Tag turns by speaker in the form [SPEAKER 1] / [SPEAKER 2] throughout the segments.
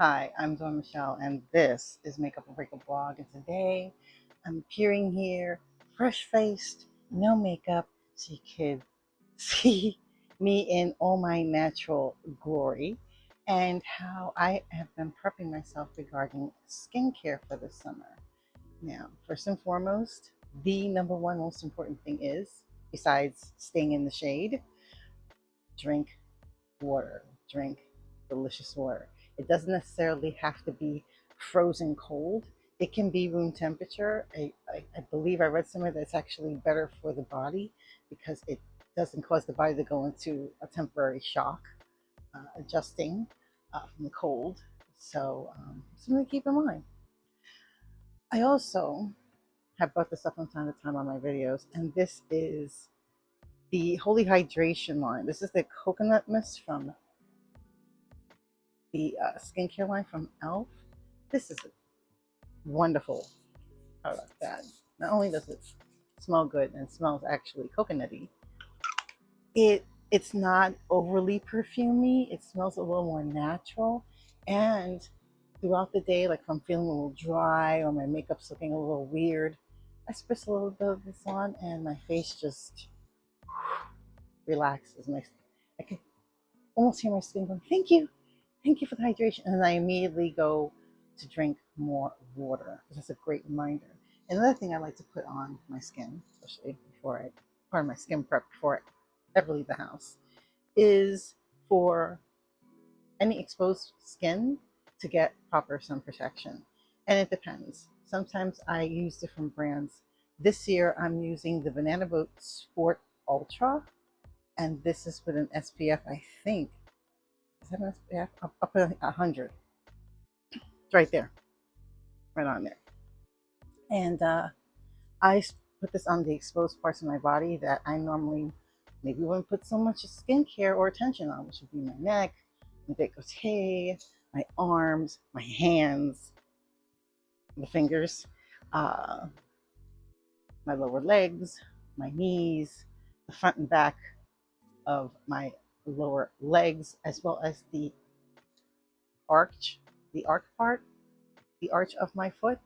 [SPEAKER 1] Hi, I'm Dawn Michelle, and this is Makeup and Breakup Blog. And today I'm appearing here, fresh faced, no makeup, so you could see me in all my natural glory and how I have been prepping myself regarding skincare for the summer. Now, first and foremost, the number one most important thing is, besides staying in the shade, drink water. Drink delicious water. It doesn't necessarily have to be frozen cold. It can be room temperature. I believe I read somewhere that it's actually better for the body because it doesn't cause the body to go into a temporary shock, adjusting from the cold. So, something to keep in mind. I also have brought this up from time to time on my videos, and this is the Holy Hydration line. This is the coconut mist from the skincare line from e.l.f. This is a wonderful product that not only does it smell good and smells actually coconutty, it's not overly perfumey. It smells a little more natural, and throughout the day, like if I'm feeling a little dry or my makeup's looking a little weird, I spritz a little bit of this on, and my face just relaxes. I can almost hear my skin going, thank you for the hydration. And I immediately go to drink more water. That's a great reminder. Another thing I like to put on my skin, especially part of my skin prep before I ever leave the house, is for any exposed skin to get proper sun protection. And it depends. Sometimes I use different brands. This year I'm using the Banana Boat Sport Ultra, and this is with an SPF, I think. Is that an SPF? I'll put 100. It's right there, right on there. And I put this on the exposed parts of my body that I normally maybe wouldn't put so much skincare or attention on, which would be my neck, my décolleté, my arms, my hands, the fingers, uh, my lower legs, my knees, the front and back of my lower legs, as well as arch, the arch part, the arch of my foot,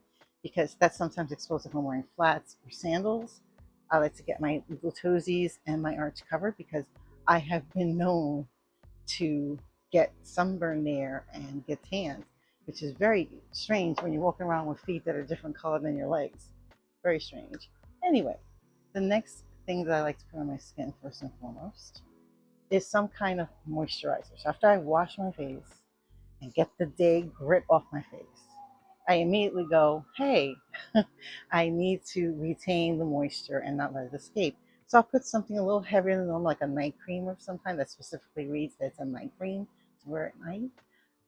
[SPEAKER 1] because that's sometimes exposed if I'm wearing flats or sandals. I like to get my little toesies and my arch covered because I have been known to get sunburn there and get tanned, which is very strange when you're walking around with feet that are different color than your legs. Very strange. Anyway, the next thing that I like to put on my skin first and foremost is some kind of moisturizer. So after I wash my face and get the day grit off my face, I immediately go, hey, I need to retain the moisture and not let it escape. So I'll put something a little heavier than normal, like a night cream of some kind that specifically reads that it's a night cream to wear at night.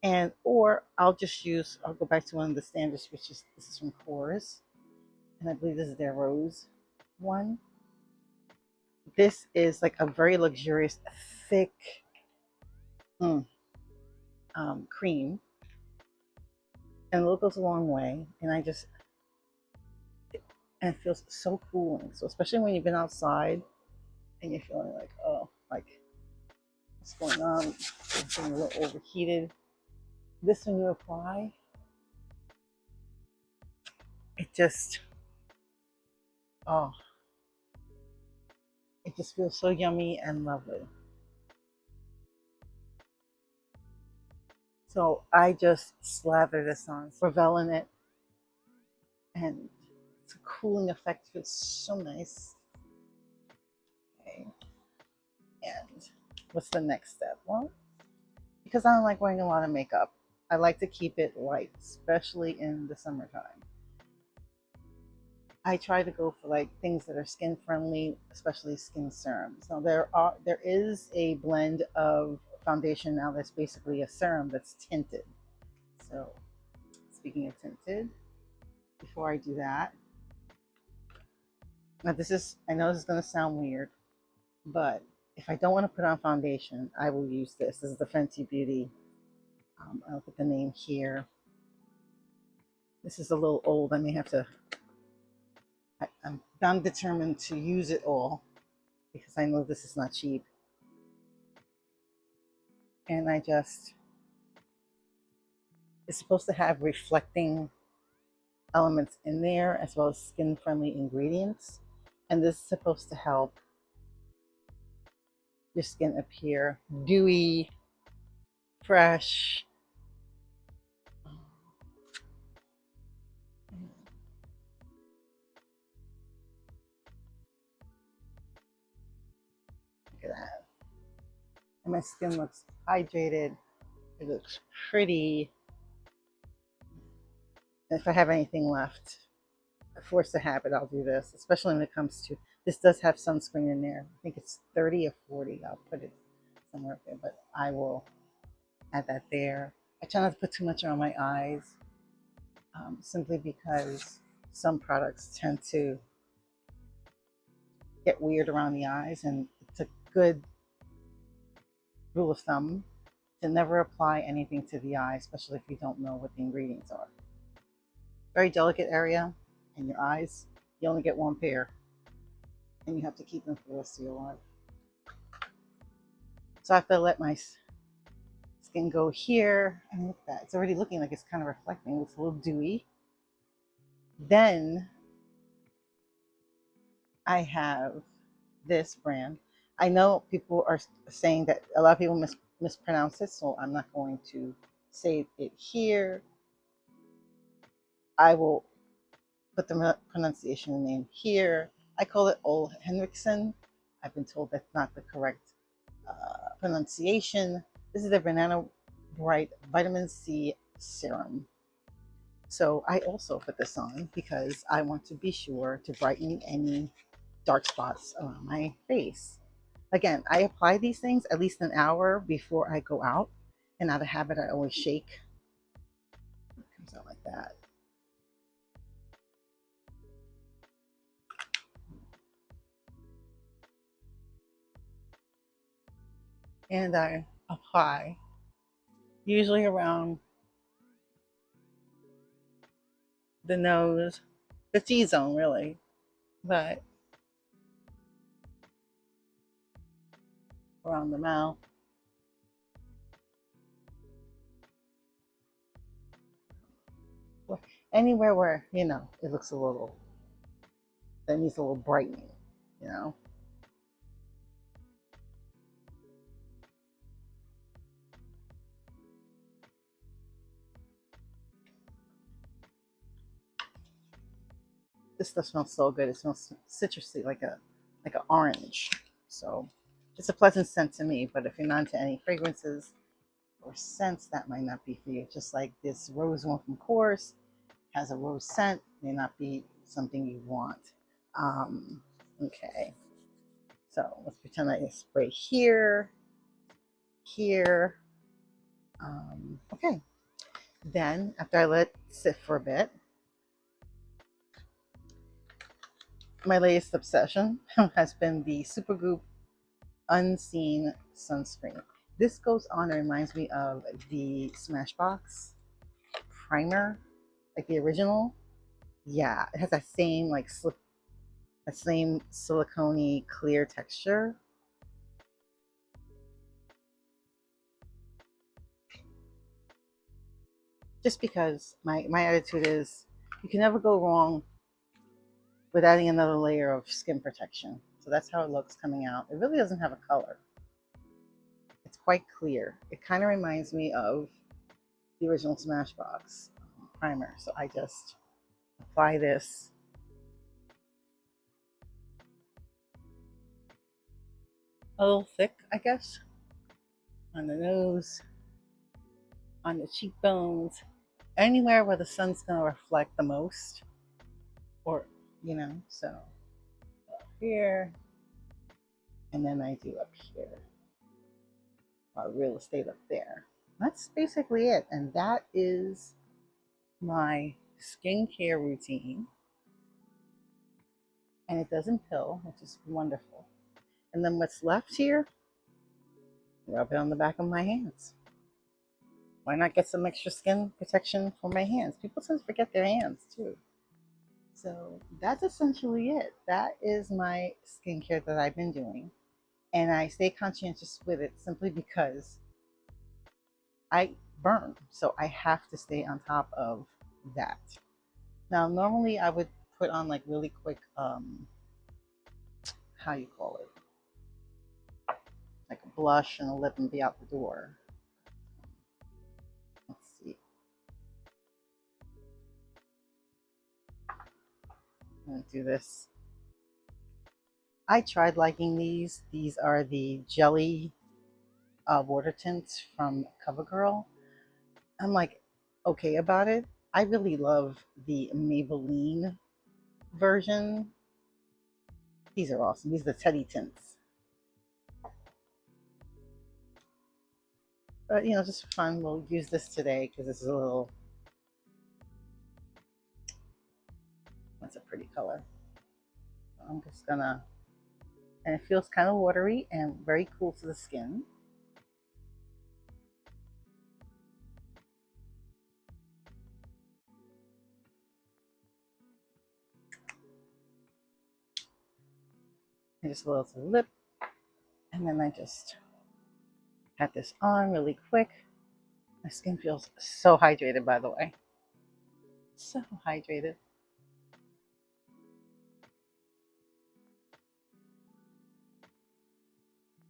[SPEAKER 1] And or I'll go back to one of the standards, which is this is from Pores, and I believe this is their rose one. This is like a very luxurious, thick mm, cream, and it goes a long way. And it feels so cooling. So especially when you've been outside and you're feeling like, oh, like what's going on? I'm feeling a little overheated. This when you apply, it just oh, it just feels so yummy and lovely. So I just slather this on, revel in it, and it's a cooling effect. It feels so nice. Okay, and what's the next step? Well, because I don't like wearing a lot of makeup, I like to keep it light, especially in the summertime. I try to go for like things that are skin friendly, especially skin serums. Now there is a blend of foundation now that's basically a serum that's tinted. So speaking of tinted, before I do that, now I know this is gonna sound weird, but if I don't want to put on foundation, I will use this. This is the Fenty Beauty. I'll put the name here. This is a little old. I may have to. I'm determined to use it all because I know this is not cheap. And I just It's supposed to have reflecting elements in there as well as skin friendly ingredients. And this is supposed to help your skin appear dewy, fresh. Look at that. And my skin looks hydrated. It looks pretty. And if I have anything left, forced to have it, I'll do this, especially when it comes to, this does have sunscreen in there. I think it's 30 or 40. I'll put it somewhere up there, but I will add that there. I try not to put too much on my eyes, simply because some products tend to get weird around the eyes, and it's a good rule of thumb to never apply anything to the eye, especially if you don't know what the ingredients are. Very delicate area, and your eyes, you only get one pair, and you have to keep them for the rest of your life. So I have to let my skin go here, and look at that. It's already looking like it's kind of reflecting. It looks a little dewy. Then I have this brand. I know people are saying that a lot of people mispronounce it, so I'm not going to say it here. I will put the pronunciation name here. I call it Ole Henriksen. I've been told that's not the correct pronunciation. This is the Banana Bright Vitamin C Serum. So I also put this on because I want to be sure to brighten any dark spots around my face. Again, I apply these things at least an hour before I go out, and out of habit, I always shake. It comes out like that. And I apply usually around the nose, the T-zone really, but around the mouth. Anywhere where, it looks a little, that needs a little brightening, you know. This stuff smells so good. It smells citrusy, like an orange. So it's a pleasant scent to me, but if you're not into any fragrances or scents, that might not be for you. Just like this rose one from Course has a rose scent, may not be something you want. Okay, so let's pretend I spray here, here. Okay, then after I let it sit for a bit, my latest obsession has been the Supergoop Unseen Sunscreen. This goes on and reminds me of the Smashbox primer, like the original. Yeah, it has that same that same silicone clear texture. Just because my attitude is you can never go wrong with adding another layer of skin protection. So that's how it looks coming out. It really doesn't have a color. It's quite clear. It kind of reminds me of the original Smashbox primer. So I just apply this a little thick, I guess, on the nose, on the cheekbones, anywhere where the sun's going to reflect the most, or, so up here, and then I do up here, real estate up there. That's basically it, and that is my skincare routine, and it doesn't pill, which is wonderful. And then what's left here, rub it on the back of my hands. Why not get some extra skin protection for my hands? People tend to forget their hands too. So that's essentially it. That is my skincare that I've been doing. And I stay conscientious with it simply because I burn. So I have to stay on top of that. Now, normally I would put on like really quick, how you call it, like a blush and a lip and be out the door. Let's see. I'm gonna do this. I tried liking these. These are the jelly water tints from CoverGirl. I'm like okay about it. I really love the Maybelline version. These are awesome. These are the Teddy tints. But you know, just for fun, we'll use this today because this is a little, that's a pretty color. So I'm just gonna, and it feels kind of watery and very cool to the skin. And just a little to the lip. And then I just had this on really quick. My skin feels so hydrated, by the way. So hydrated.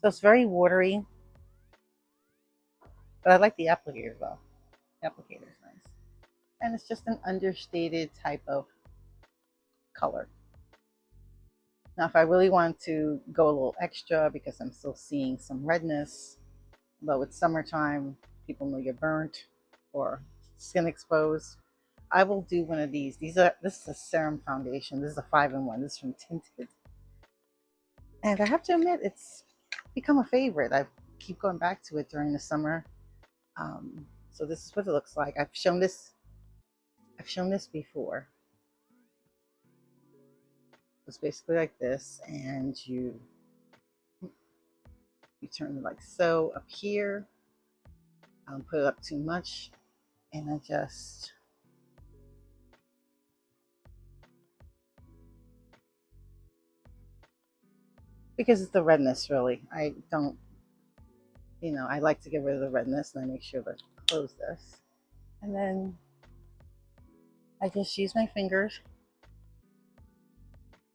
[SPEAKER 1] So it's very watery, but I like the applicator though. The applicator is nice. And it's just an understated type of color. Now, if I really want to go a little extra because I'm still seeing some redness, though it's summertime, people know you're burnt or skin exposed, I will do one of these. This is a serum foundation. This is a 5-in-1. This is from Tinted. And I have to admit, it's become a favorite. I keep going back to it during the summer. So this is what it looks like. I've shown this before. It's basically like this, and you turn it like so up here. I don't put it up too much, and I just because it's the redness really. I don't, you know, I like to get rid of the redness, and I make sure to close this, and then I just use my fingers.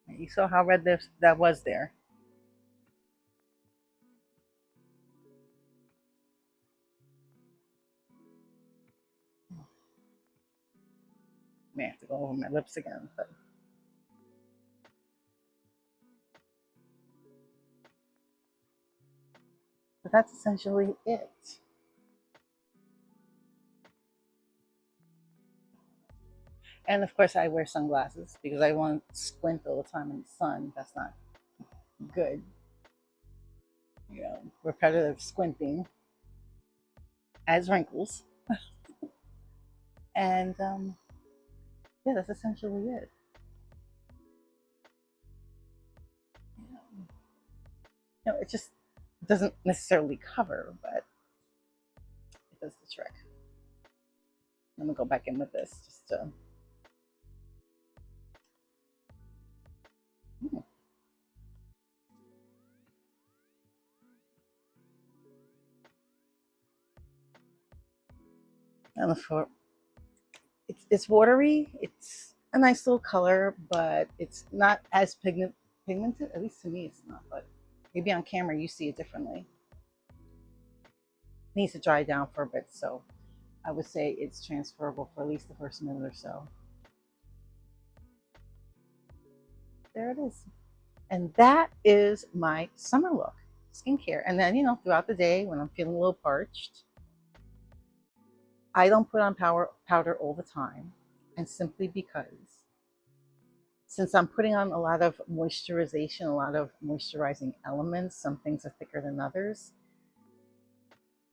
[SPEAKER 1] You saw how red that was there. May have to go over my lips again, but that's essentially it. And of course, I wear sunglasses because I won't squint all the time in the sun. That's not good. You know, repetitive squinting adds wrinkles. And yeah, that's essentially it. You know, it just doesn't necessarily cover, but it does the trick. I'm gonna go back in with this just to. And for it's watery. It's a nice little color, but it's not as pigmented. At least to me, it's not. But maybe on camera you see it differently. It needs to dry down for a bit, so I would say it's transferable for at least the first minute or so. There it is. And that is my summer look, skincare. And then, you know, throughout the day when I'm feeling a little parched, I don't put on powder all the time. And simply because since I'm putting on a lot of moisturization, a lot of moisturizing elements, some things are thicker than others.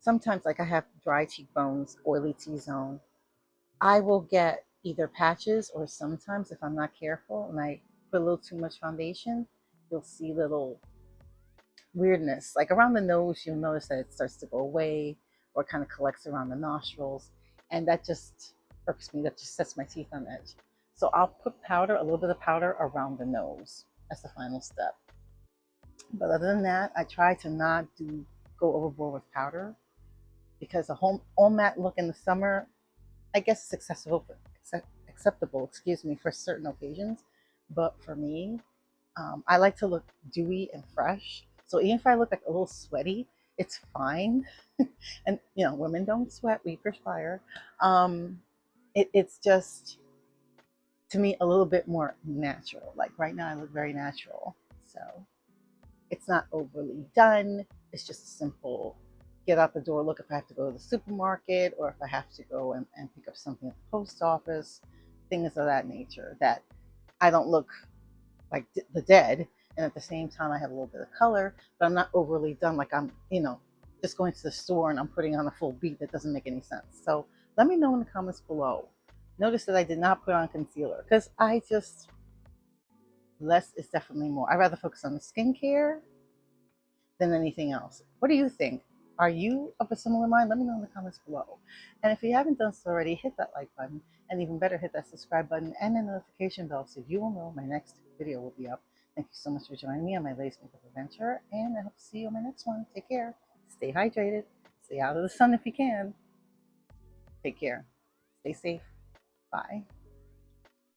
[SPEAKER 1] Sometimes, like I have dry cheekbones, oily T-zone, I will get either patches or sometimes, if I'm not careful and I put a little too much foundation, you'll see little weirdness. Like around the nose, you'll notice that it starts to go away or kind of collects around the nostrils. And that just irks me. That just sets my teeth on edge. So I'll put powder, a little bit of powder around the nose as the final step. But other than that, I try to not go overboard with powder. because a whole all matte look in the summer, I guess it's acceptable, excuse me, for certain occasions. But for me, I like to look dewy and fresh. So even if I look like a little sweaty, it's fine. And you know, women don't sweat; we perspire. Um, it's just to me a little bit more natural. Like right now, I look very natural. So it's not overly done. It's just a simple get out the door look if I have to go to the supermarket or if I have to go and pick up something at the post office, things of that nature. That I don't look like the dead, and at the same time I have a little bit of color, but I'm not overly done like I'm, you know, just going to the store and I'm putting on a full beat. That doesn't make any sense. So let me know in the comments below. Notice that I did not put on concealer because I just, less is definitely more. I'd rather focus on the skincare than anything else. What do you think? Are you of a similar mind? Let me know in the comments below. And if you haven't done so already, hit that like button, and even better, hit that subscribe button and the notification bell so you will know my next video will be up. Thank you so much for joining me on my lace makeup adventure, and I hope to see you on my next one. Take care. Stay hydrated. Stay out of the sun if you can. Take care. Stay safe. Bye.